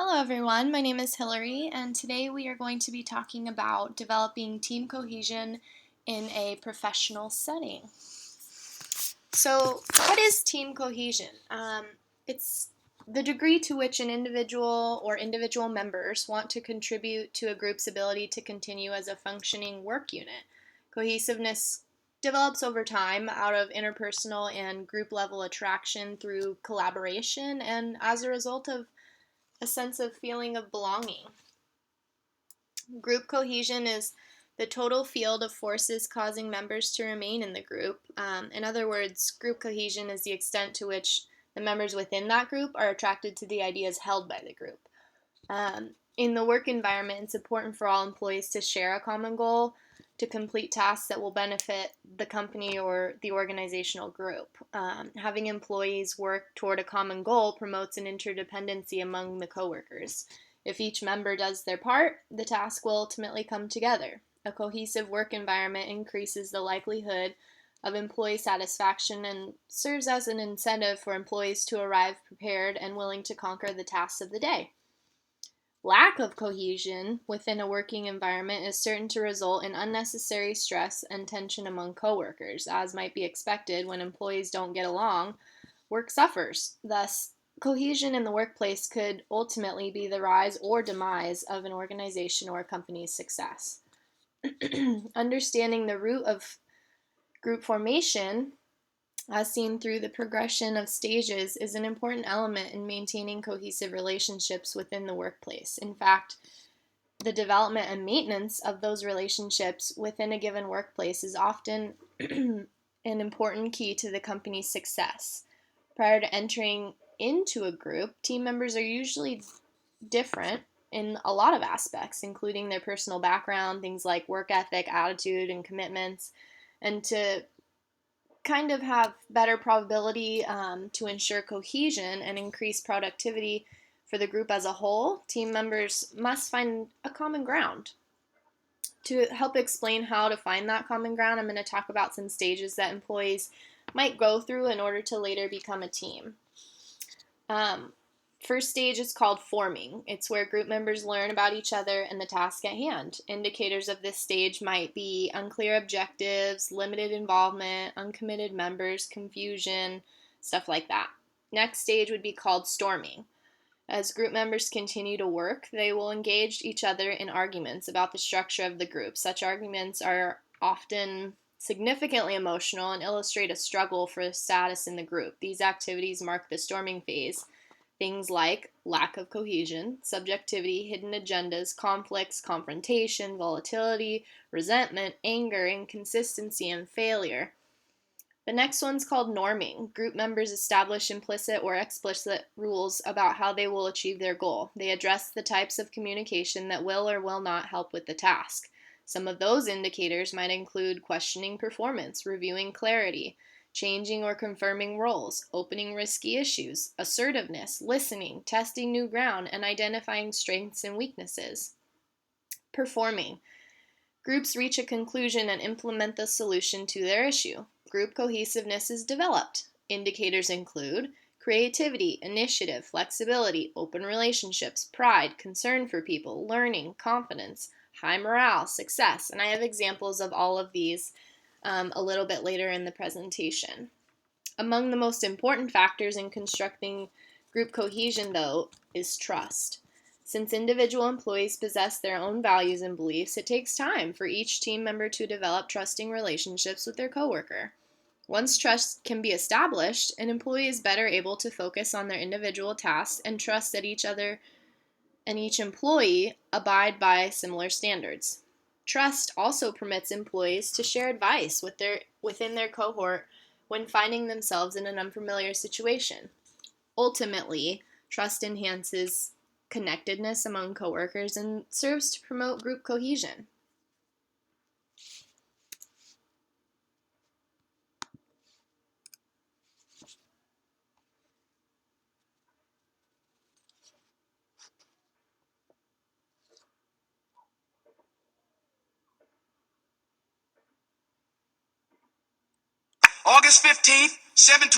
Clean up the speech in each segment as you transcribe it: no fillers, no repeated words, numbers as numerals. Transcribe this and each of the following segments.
Hello everyone, my name is Hillary, and today we are going to be talking about developing team cohesion in a professional setting. So, what is team cohesion? It's the degree to which an individual or individual members want to contribute to a group's ability to continue as a functioning work unit. Cohesiveness develops over time out of interpersonal and group level attraction through collaboration and as a result of a sense of feeling of belonging. Group cohesion is the total field of forces causing members to remain in the group. In other words, group cohesion is the extent to which the members within that group are attracted to the ideas held by the group. In the work environment, it's important for all employees to share a common goal to complete tasks that will benefit the company or the organizational group. Having employees work toward a common goal promotes an interdependency among the coworkers. If each member does their part, the task will ultimately come together. A cohesive work environment increases the likelihood of employee satisfaction and serves as an incentive for employees to arrive prepared and willing to conquer the tasks of the day. Lack of cohesion within a working environment is certain to result in unnecessary stress and tension among coworkers. As might be expected, when employees don't get along, work suffers. Thus, cohesion in the workplace could ultimately be the rise or demise of an organization or a company's success. Understanding the root of group formation, as seen through the progression of stages, is an important element in maintaining cohesive relationships within the workplace. In fact, the development and maintenance of those relationships within a given workplace is often an important key to the company's success. Prior to entering into a group, team members are usually different in a lot of aspects, including their personal background, things like work ethic, attitude, and commitments. And to kind of have better probability to ensure cohesion and increase productivity for the group as a whole, team members must find a common ground. To help explain how to find that common ground, I'm going to talk about some stages that employees might go through in order to later become a team. First stage is called forming. It's where group members learn about each other and the task at hand. Indicators of this stage might be unclear objectives, limited involvement, uncommitted members, confusion, stuff like that. Next stage would be called storming. As group members continue to work, they will engage each other in arguments about the structure of the group. Such arguments are often significantly emotional and illustrate a struggle for status in the group. These activities mark the storming phase. Things like lack of cohesion, subjectivity, hidden agendas, conflicts, confrontation, volatility, resentment, anger, inconsistency, and failure. The next one's called norming. Group members establish implicit or explicit rules about how they will achieve their goal. They address the types of communication that will or will not help with the task. Some of those indicators might include questioning performance, reviewing clarity, changing or confirming roles, opening risky issues, assertiveness, listening, testing new ground, and identifying strengths and weaknesses. Performing. Groups reach a conclusion and implement the solution to their issue. Group cohesiveness is developed. Indicators include creativity, initiative, flexibility, open relationships, pride, concern for people, learning, confidence, high morale, success. And I have examples of all of these a little bit later in the presentation. Among the most important factors in constructing group cohesion, though, is trust. Since individual employees possess their own values and beliefs, it takes time for each team member to develop trusting relationships with their coworker. Once trust can be established, an employee is better able to focus on their individual tasks and trust that each other and each employee abide by similar standards. Trust also permits employees to share advice within their cohort when finding themselves in an unfamiliar situation. Ultimately, trust enhances connectedness among coworkers and serves to promote group cohesion. August 15th, 7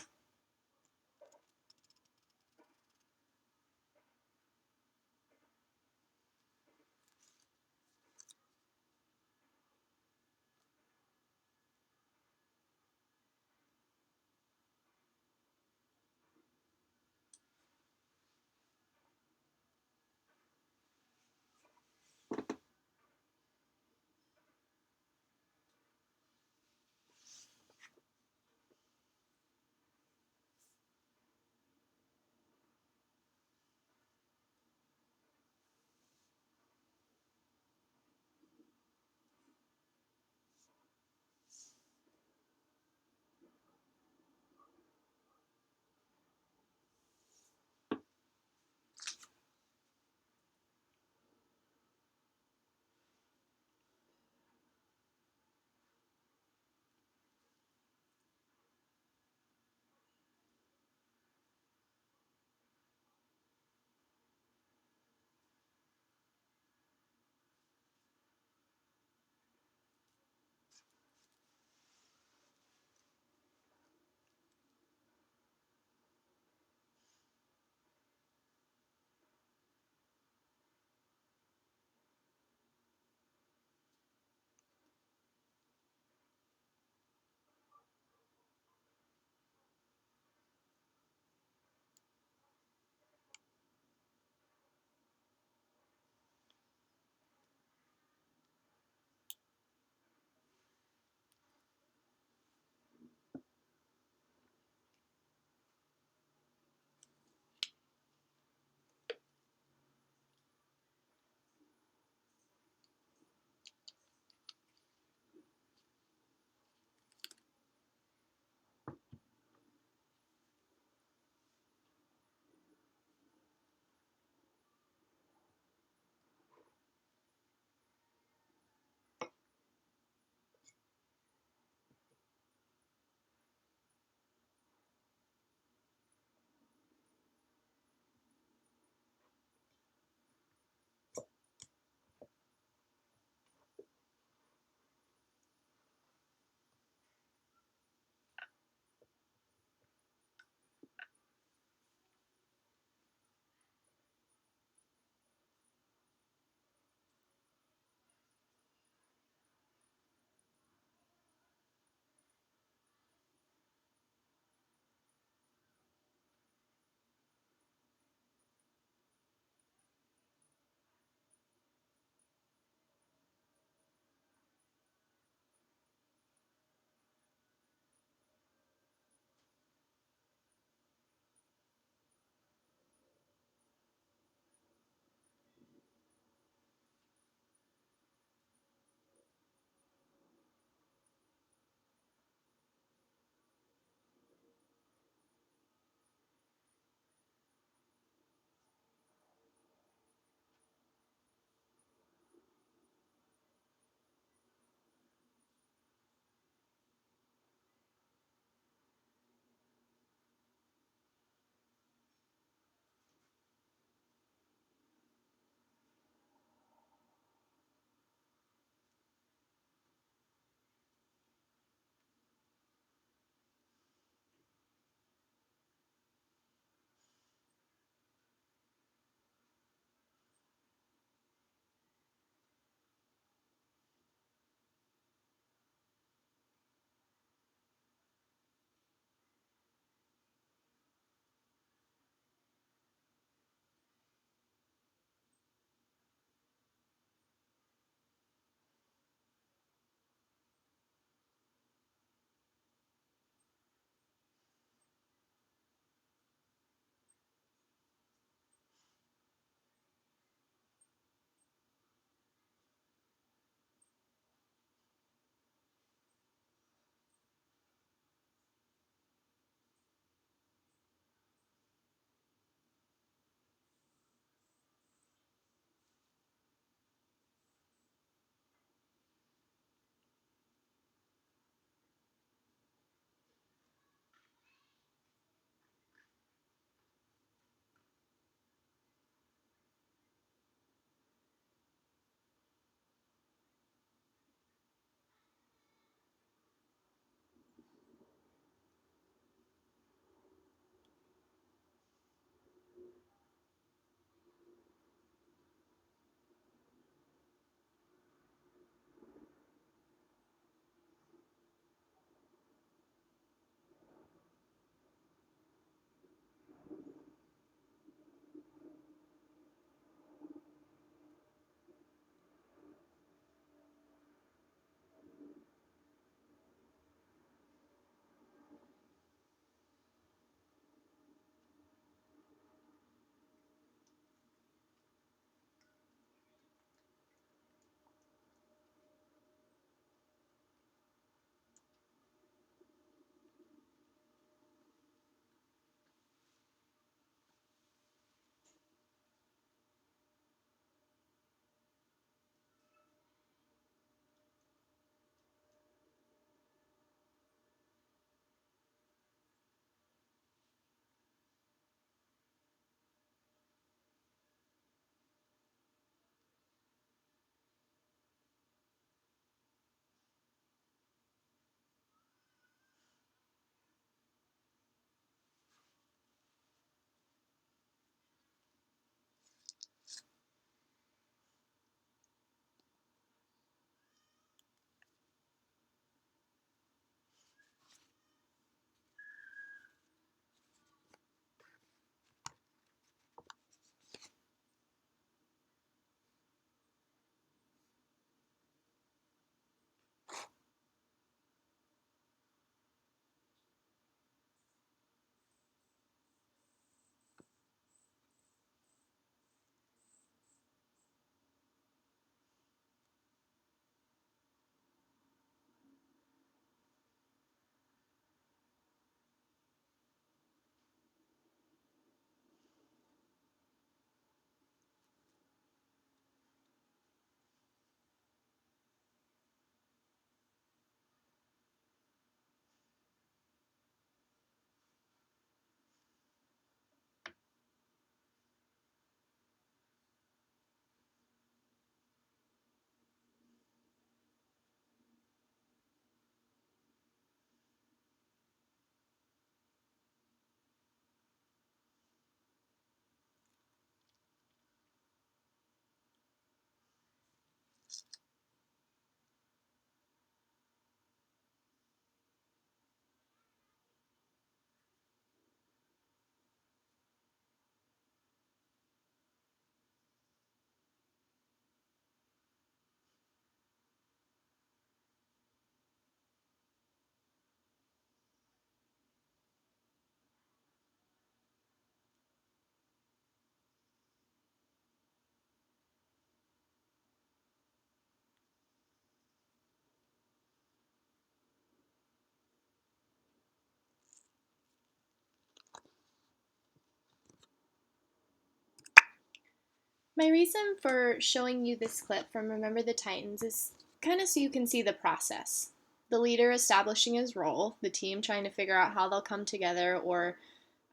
My reason for showing you this clip from Remember the Titans is kind of so you can see the process. The leader establishing his role, the team trying to figure out how they'll come together, or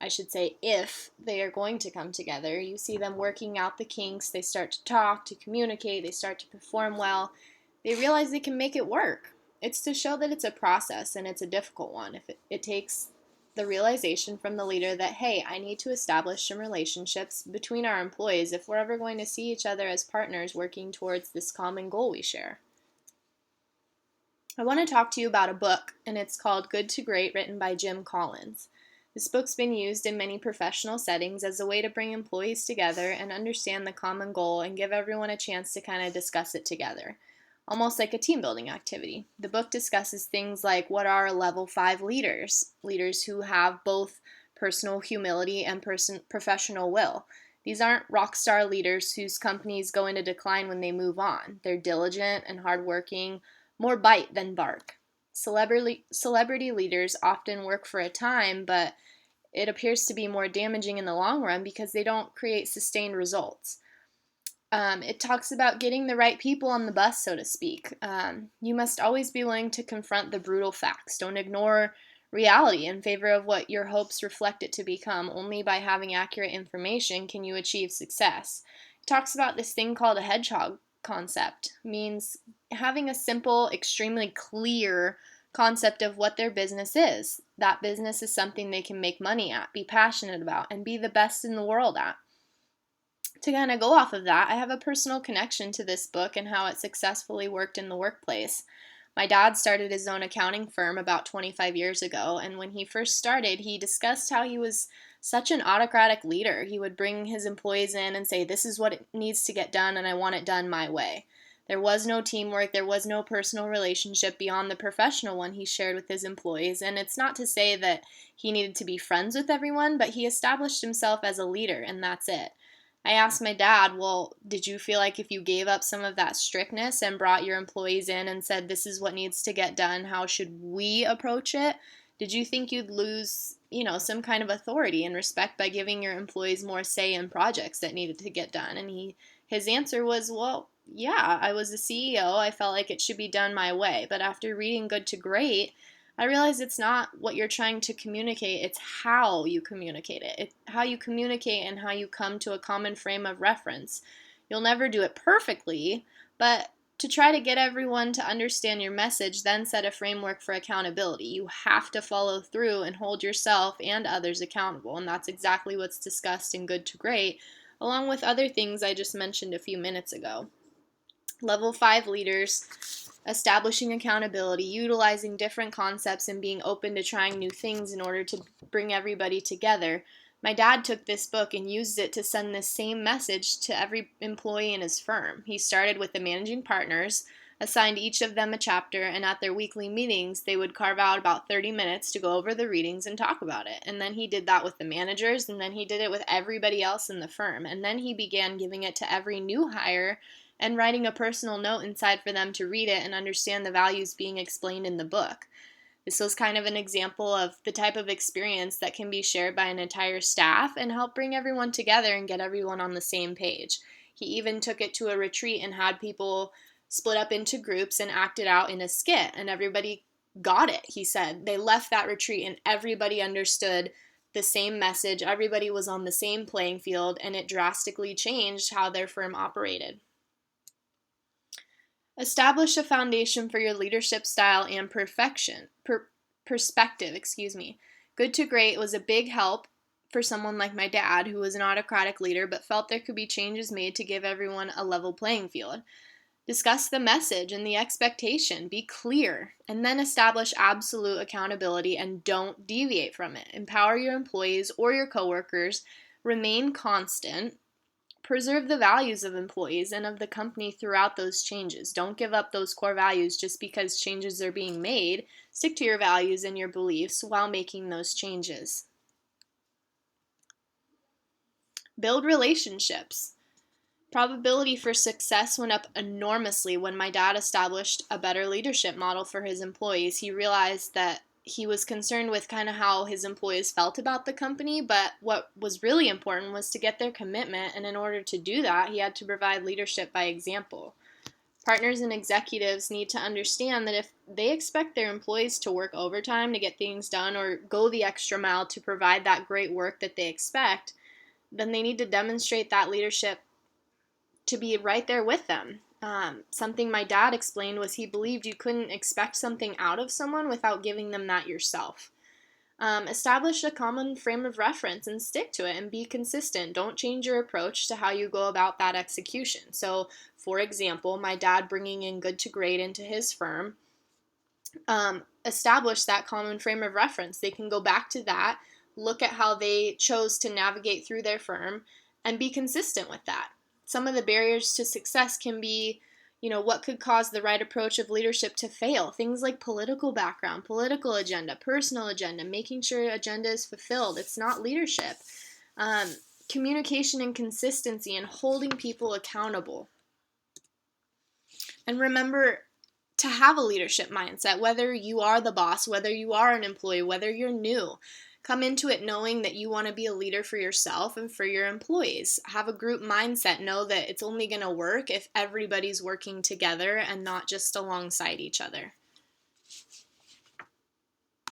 I should say if they are going to come together. You see them working out the kinks, they start to talk, to communicate, they start to perform well. They realize they can make it work. It's to show that it's a process and it's a difficult one. If it takes the realization from the leader that, hey, I need to establish some relationships between our employees if we're ever going to see each other as partners working towards this common goal we share. I want to talk to you about a book, and it's called Good to Great, written by Jim Collins. This book's been used in many professional settings as a way to bring employees together and understand the common goal and give everyone a chance to kind of discuss it together, almost like a team building activity. The book discusses things like what are level 5 leaders, leaders who have both personal humility and professional will. These aren't rock star leaders whose companies go into decline when they move on. They're diligent and hardworking, more bite than bark. Celebrity leaders often work for a time, but it appears to be more damaging in the long run because they don't create sustained results. It talks about getting the right people on the bus, so to speak. You must always be willing to confront the brutal facts. Don't ignore reality in favor of what your hopes reflect it to become. Only by having accurate information can you achieve success. It talks about this thing called a hedgehog concept. It means having a simple, extremely clear concept of what their business is. That business is something they can make money at, be passionate about, and be the best in the world at. To kind of go off of that, I have a personal connection to this book and how it successfully worked in the workplace. My dad started his own accounting firm about 25 years ago, and when he first started, he discussed how he was such an autocratic leader. He would bring his employees in and say, this is what it needs to get done, and I want it done my way. There was no teamwork, there was no personal relationship beyond the professional one he shared with his employees, and it's not to say that he needed to be friends with everyone, but he established himself as a leader, and that's it. I asked my dad, well, did you feel like if you gave up some of that strictness and brought your employees in and said, this is what needs to get done, how should we approach it? Did you think you'd lose, some kind of authority and respect by giving your employees more say in projects that needed to get done? And his answer was, well, yeah, I was the CEO. I felt like it should be done my way. But after reading Good to Great, I realize it's not what you're trying to communicate, it's how you communicate it. It's how you communicate and how you come to a common frame of reference. You'll never do it perfectly, but to try to get everyone to understand your message, then set a framework for accountability. You have to follow through and hold yourself and others accountable, and that's exactly what's discussed in Good to Great, along with other things I just mentioned a few minutes ago. Level 5 leaders, establishing accountability, utilizing different concepts, and being open to trying new things in order to bring everybody together. My dad took this book and used it to send this same message to every employee in his firm. He started with the managing partners, assigned each of them a chapter, and at their weekly meetings, they would carve out about 30 minutes to go over the readings and talk about it. And then he did that with the managers, and then he did it with everybody else in the firm. And then he began giving it to every new hire and writing a personal note inside for them to read it and understand the values being explained in the book. This was kind of an example of the type of experience that can be shared by an entire staff and help bring everyone together and get everyone on the same page. He even took it to a retreat and had people split up into groups and act it out in a skit, and everybody got it, he said. They left that retreat and everybody understood the same message, everybody was on the same playing field, and it drastically changed how their firm operated. Establish a foundation for your leadership style and perspective. Good to Great was a big help for someone like my dad, who was an autocratic leader but felt there could be changes made to give everyone a level playing field. Discuss the message and the expectation, be clear, and then establish absolute accountability and don't deviate from it. Empower your employees or your coworkers, remain constant. Preserve the values of employees and of the company throughout those changes. Don't give up those core values just because changes are being made. Stick to your values and your beliefs while making those changes. Build relationships. Probability for success went up enormously when my dad established a better leadership model for his employees. He realized that he was concerned with kind of how his employees felt about the company, but what was really important was to get their commitment, and in order to do that, he had to provide leadership by example. Partners and executives need to understand that if they expect their employees to work overtime to get things done or go the extra mile to provide that great work that they expect, then they need to demonstrate that leadership to be right there with them. Something my dad explained was he believed you couldn't expect something out of someone without giving them that yourself. Establish a common frame of reference and stick to it and be consistent. Don't change your approach to how you go about that execution. So, for example, my dad bringing in Good to Great into his firm established that common frame of reference. They can go back to that, look at how they chose to navigate through their firm, and be consistent with that. Some of the barriers to success can be, what could cause the right approach of leadership to fail? Things like political background, political agenda, personal agenda, making sure agenda is fulfilled. It's not leadership. Communication and consistency and holding people accountable. And remember to have a leadership mindset, whether you are the boss, whether you are an employee, whether you're new. Come into it knowing that you want to be a leader for yourself and for your employees. Have a group mindset. Know that it's only going to work if everybody's working together and not just alongside each other.